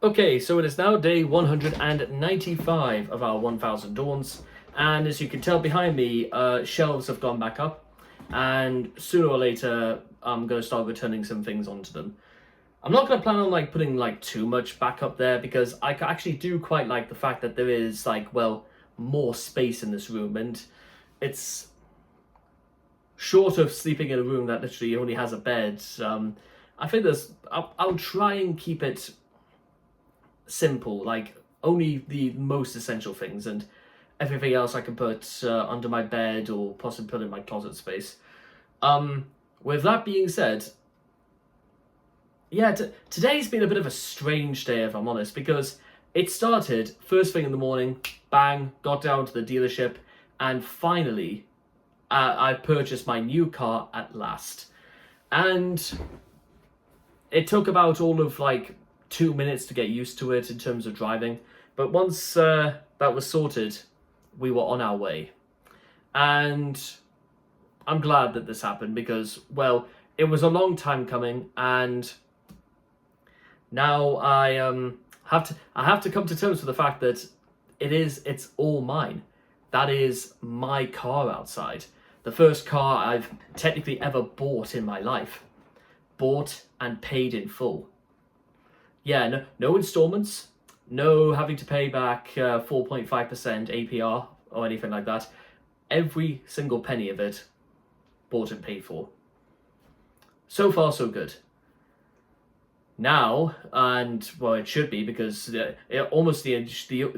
Okay, so it is now day 195 of our 1000 Dawns, and as you can tell behind me, shelves have gone back up, and sooner or later, I'm going to start returning some things onto them. I'm not going to plan on putting too much back up there because I actually do quite like the fact that there is more space in this room, and it's short of sleeping in a room that literally only has a bed. I think I'll try and keep it simple, like only the most essential things, and everything else I can put under my bed or possibly put in my closet space. With that being said, yeah, today's been a bit of a strange day, if I'm honest, because it started first thing in the morning, bang, got down to the dealership, and finally, I purchased my new car at last. And it took about all of 2 minutes to get used to it in terms of driving, but once that was sorted, we were on our way. And I'm glad that this happened because, well, it was a long time coming, and now I have to come to terms with the fact that it's all mine. That is my car outside. The first car I've technically ever bought in my life. Bought and paid in full. Yeah, no installments, no having to pay back 4.5% APR or anything like that. Every single penny of it bought and paid for. So far, so good. Now, and well, it should be because the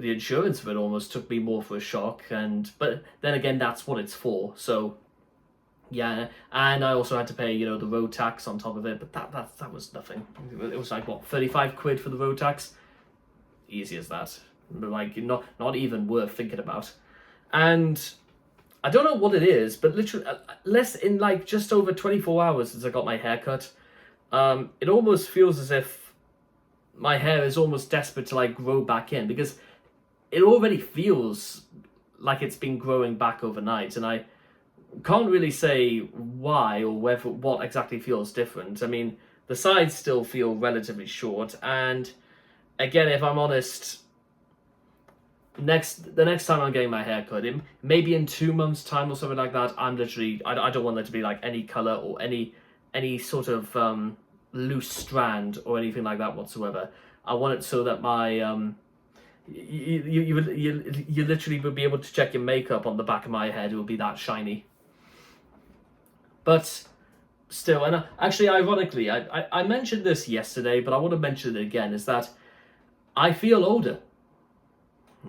insurance of it almost took me more for a shock, but then again, that's what it's for. So yeah, and I also had to pay, the road tax on top of it, but that was nothing. It was 35 quid for the road tax. Easy as that. Not even worth thinking about. And I don't know what it is, but literally less in just over 24 hours since I got my hair cut. It almost feels as if my hair is almost desperate to grow back in, because it already feels like it's been growing back overnight, and I can't really say why or what exactly feels different. I mean, the sides still feel relatively short, and again, if I'm honest, the next time I'm getting my hair cut, maybe in 2 months' time or something like that, I don't want there to be any color or any sort of loose strand or anything like that whatsoever. I want it so that my you literally would be able to check your makeup on the back of my head. It will be that shiny. But still, and actually, ironically, I mentioned this yesterday, but I want to mention it again, is that I feel older.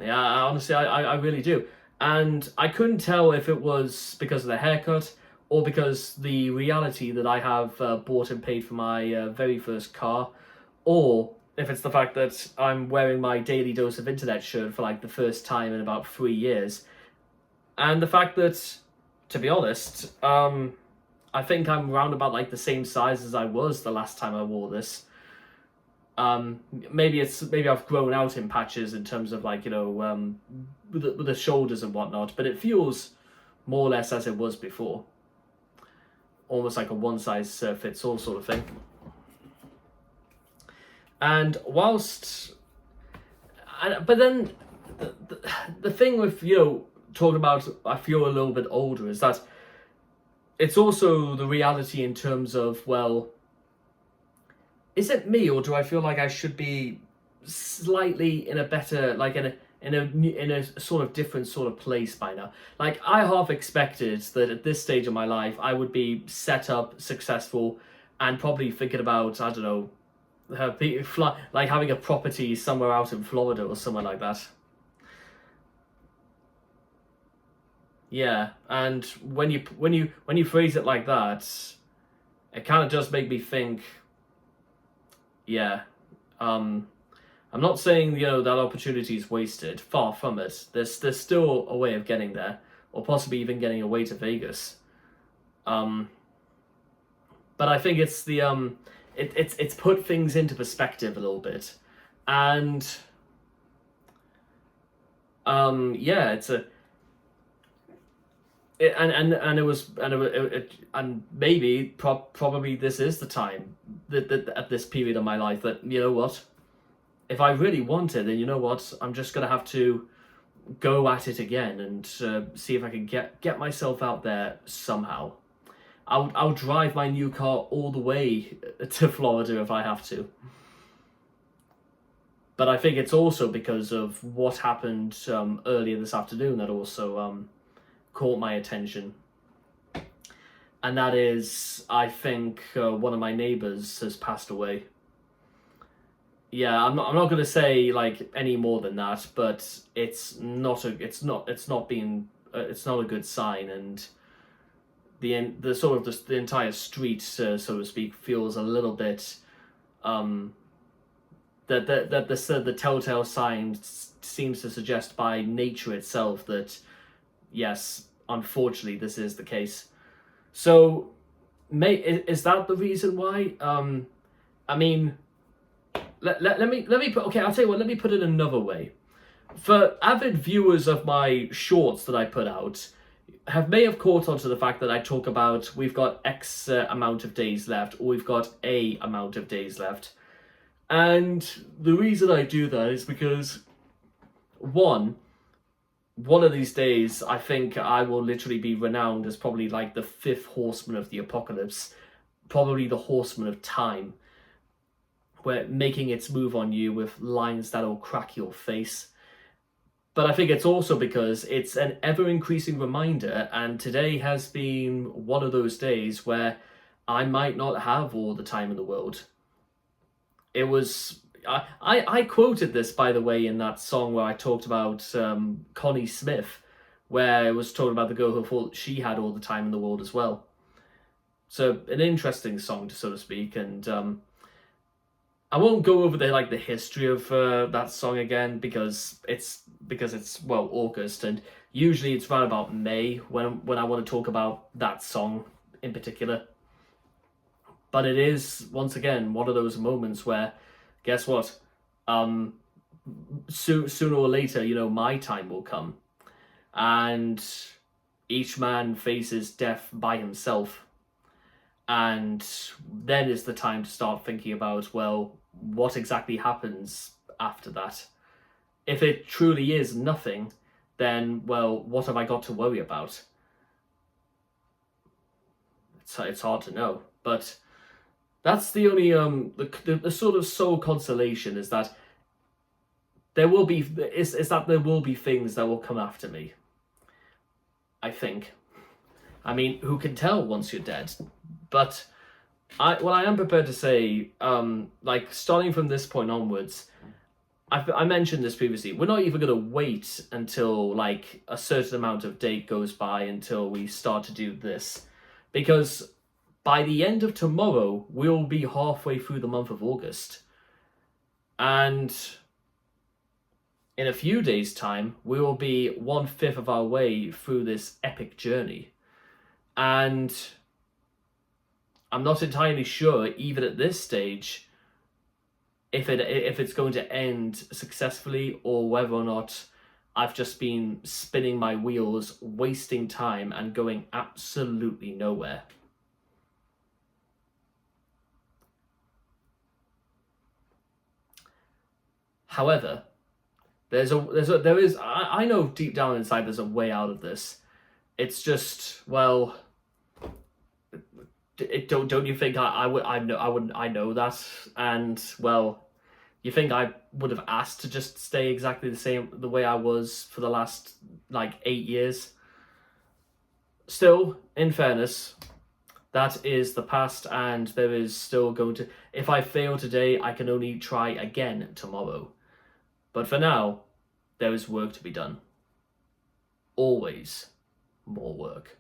Yeah, honestly, I really do. And I couldn't tell if it was because of the haircut or because the reality that I have bought and paid for my very first car, or if it's the fact that I'm wearing my Daily Dose of Internet shirt for the first time in about 3 years. And the fact that, to be honest, I think I'm around about the same size as I was the last time I wore this. Maybe I've grown out in patches in terms of with the shoulders and whatnot, but it feels more or less as it was before. Almost like a one size fits all sort of thing. And but then the thing with talking about I feel a little bit older is that it's also the reality in terms of, well, is it me, or do I feel like I should be slightly in a better, in a sort of different sort of place by now? I half expected that at this stage of my life I would be set up, successful, and probably thinking about, I don't know, having a property somewhere out in Florida or somewhere like that. Yeah, and when you phrase it like that, it kind of does make me think. Yeah, I'm not saying that opportunity is wasted. Far from it. There's still a way of getting there, or possibly even getting away to Vegas. But I think it's the it's put things into perspective a little bit, and yeah, it's a. And maybe probably this is the time that at this period of my life that, you know what, if I really want it, then you know what? I'm just gonna have to go at it again and see if I can get myself out there somehow. I'll drive my new car all the way to Florida if I have to. But I think it's also because of what happened earlier this afternoon that also caught my attention. And that is, I think one of my neighbors has passed away. Yeah, I'm not gonna say like any more than that, but it's not a good sign, and the sort of the entire street, so to speak, feels a little bit that the telltale sign seems to suggest by nature itself that yes, unfortunately, this is the case. So, is that the reason why? I mean, let me put, okay. I'll tell you what. Let me put it another way. For avid viewers of my shorts that I put out, may have caught on to the fact that I talk about we've got X amount of days left, or we've got A amount of days left. And the reason I do that is because, one of these days, I think I will literally be renowned as probably like the fifth horseman of the apocalypse, probably the horseman of time, where making its move on you with lines that'll crack your face. But I think it's also because it's an ever-increasing reminder, and today has been one of those days where I might not have all the time in the world. It was... I quoted this, by the way, in that song where I talked about Connie Smith, where it was talking about the girl who thought she had all the time in the world as well. So an interesting song, so to speak, and I won't go over the history of that song again because it's well August, and usually it's around about May when I want to talk about that song in particular. But it is once again one of those moments where, guess what? Sooner or later, my time will come, and each man faces death by himself, and then is the time to start thinking about, well, what exactly happens after that? If it truly is nothing, then, well, what have I got to worry about? It's hard to know, but that's the only the sort of sole consolation is that there will be things that will come after me. I think. I mean, who can tell once you're dead? But I am prepared to say, starting from this point onwards, I mentioned this previously, we're not even going to wait until a certain amount of date goes by until we start to do this, because by the end of tomorrow, we'll be halfway through the month of August. And in a few days' time, we will be 1/5 of our way through this epic journey. And I'm not entirely sure, even at this stage, if it's going to end successfully, or whether or not I've just been spinning my wheels, wasting time, and going absolutely nowhere. However, I know deep down inside there's a way out of this. It's just, well, don't you think I know that? And well, you think I would have asked to just stay exactly the way I was for the last 8 years? Still, in fairness, that is the past, and there is still going to... If I fail today, I can only try again tomorrow. But for now, there is work to be done. Always more work.